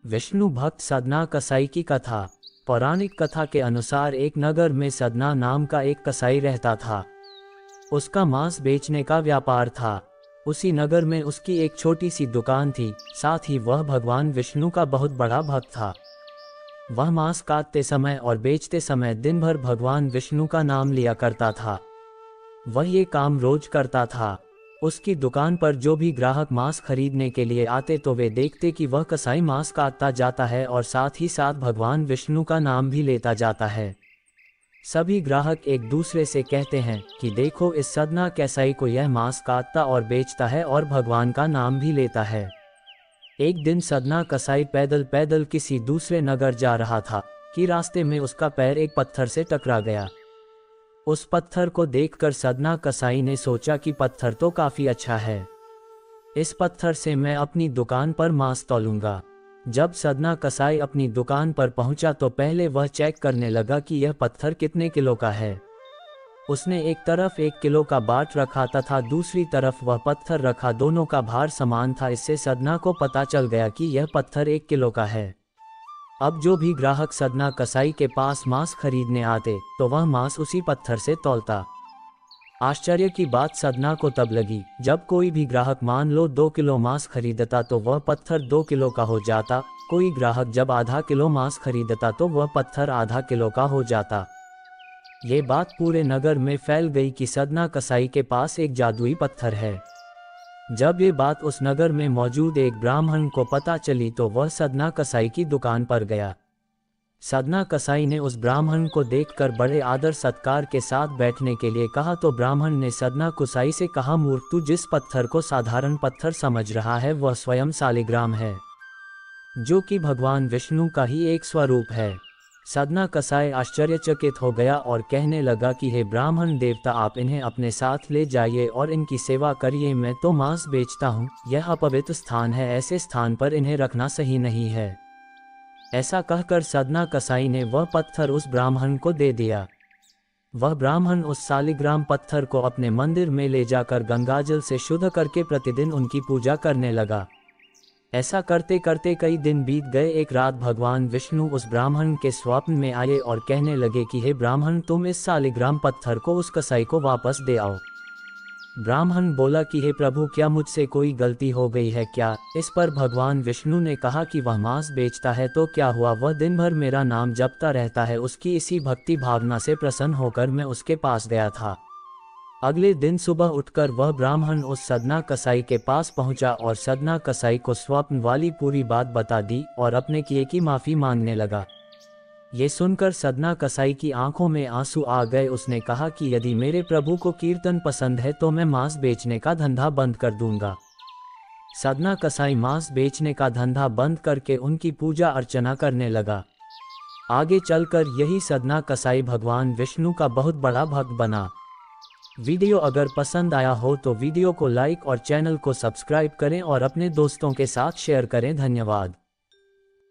विष्णु भक्त सदना कसाई की कथा। पौराणिक कथा के अनुसार एक नगर में सदना नाम का एक कसाई रहता था। उसका मांस बेचने का व्यापार था। उसी नगर में उसकी एक छोटी सी दुकान थी। साथ ही वह भगवान विष्णु का बहुत बड़ा भक्त था। वह मांस काटते समय और बेचते समय दिन भर भगवान विष्णु का नाम लिया करता था। वह ये काम रोज करता था। उसकी दुकान पर जो भी ग्राहक मांस खरीदने के लिए आते तो वे देखते कि वह कसाई मांस काटता जाता है और साथ ही साथ भगवान विष्णु का नाम भी लेता जाता है। सभी ग्राहक एक दूसरे से कहते हैं कि देखो, इस सदना कसाई को यह मांस काटता और बेचता है और भगवान का नाम भी लेता है। एक दिन सदना कसाई पैदल पैदल किसी दूसरे नगर जा रहा था कि रास्ते में उसका पैर एक पत्थर से टकरा गया। उस पत्थर को देखकर सदना कसाई ने सोचा कि पत्थर तो काफी अच्छा है, इस पत्थर से मैं अपनी दुकान पर मांस तौलूंगा। जब सदना कसाई अपनी दुकान पर पहुंचा तो पहले वह चेक करने लगा कि यह पत्थर कितने किलो का है। उसने एक तरफ 1 किलो का बाट रखा तथा दूसरी तरफ वह पत्थर रखा। दोनों का भार समान था। इससे सदना को पता चल गया कि यह पत्थर 1 किलो का है। अब जो भी ग्राहक सदना कसाई के पास मांस खरीदने आते तो वह मांस उसी पत्थर से तौलता। आश्चर्य की बात सदना को तब लगी जब कोई भी ग्राहक मान लो 2 किलो मांस खरीदता तो वह पत्थर 2 किलो का हो जाता। कोई ग्राहक जब आधा किलो मांस खरीदता तो वह पत्थर आधा किलो का हो जाता। ये बात पूरे नगर में फैल गई कि सदना कसाई के पास एक जादुई पत्थर है। जब ये बात उस नगर में मौजूद एक ब्राह्मण को पता चली तो वह सदना कसाई की दुकान पर गया। सदना कसाई ने उस ब्राह्मण को देखकर बड़े आदर सत्कार के साथ बैठने के लिए कहा तो ब्राह्मण ने सदना कसाई से कहा, मूर्ख, तू जिस पत्थर को साधारण पत्थर समझ रहा है वह स्वयं सालिग्राम है, जो कि भगवान विष्णु का ही एक स्वरूप है। सदना कसाई आश्चर्यचकित हो गया और कहने लगा कि हे ब्राह्मण देवता, आप इन्हें अपने साथ ले जाइए और इनकी सेवा करिए। मैं तो मांस बेचता हूँ, यह अपवित्र स्थान है, ऐसे स्थान पर इन्हें रखना सही नहीं है। ऐसा कहकर सदना कसाई ने वह पत्थर उस ब्राह्मण को दे दिया। वह ब्राह्मण उस सालिग्राम पत्थर को अपने मंदिर में ले जाकर गंगाजल से शुद्ध करके प्रतिदिन उनकी पूजा करने लगा। ऐसा करते करते कई दिन बीत गए। एक रात भगवान विष्णु उस ब्राह्मण के स्वप्न में आए और कहने लगे कि हे ब्राह्मण, तुम इस सालिग्राम पत्थर को उस कसाई को वापस दे आओ। ब्राह्मण बोला कि हे प्रभु, क्या मुझसे कोई गलती हो गई है क्या? इस पर भगवान विष्णु ने कहा कि वह मांस बेचता है तो क्या हुआ, वह दिन भर मेरा नाम जपता रहता है। उसकी इसी भक्ति भावना से प्रसन्न होकर मैं उसके पास गया था। अगले दिन सुबह उठकर वह ब्राह्मण उस सदना कसाई के पास पहुंचा और सदना कसाई को स्वप्न वाली पूरी बात बता दी और अपने किए की माफी मांगने लगा। ये सुनकर सदना कसाई की आंखों में आंसू आ गए। उसने कहा कि यदि मेरे प्रभु को कीर्तन पसंद है तो मैं मांस बेचने का धंधा बंद कर दूंगा। सदना कसाई मांस बेचने का धंधा बंद करके उनकी पूजा अर्चना करने लगा। आगे चलकर यही सदना कसाई भगवान विष्णु का बहुत बड़ा भक्त बना। वीडियो अगर पसंद आया हो तो वीडियो को लाइक और चैनल को सब्सक्राइब करें और अपने दोस्तों के साथ शेयर करें। धन्यवाद।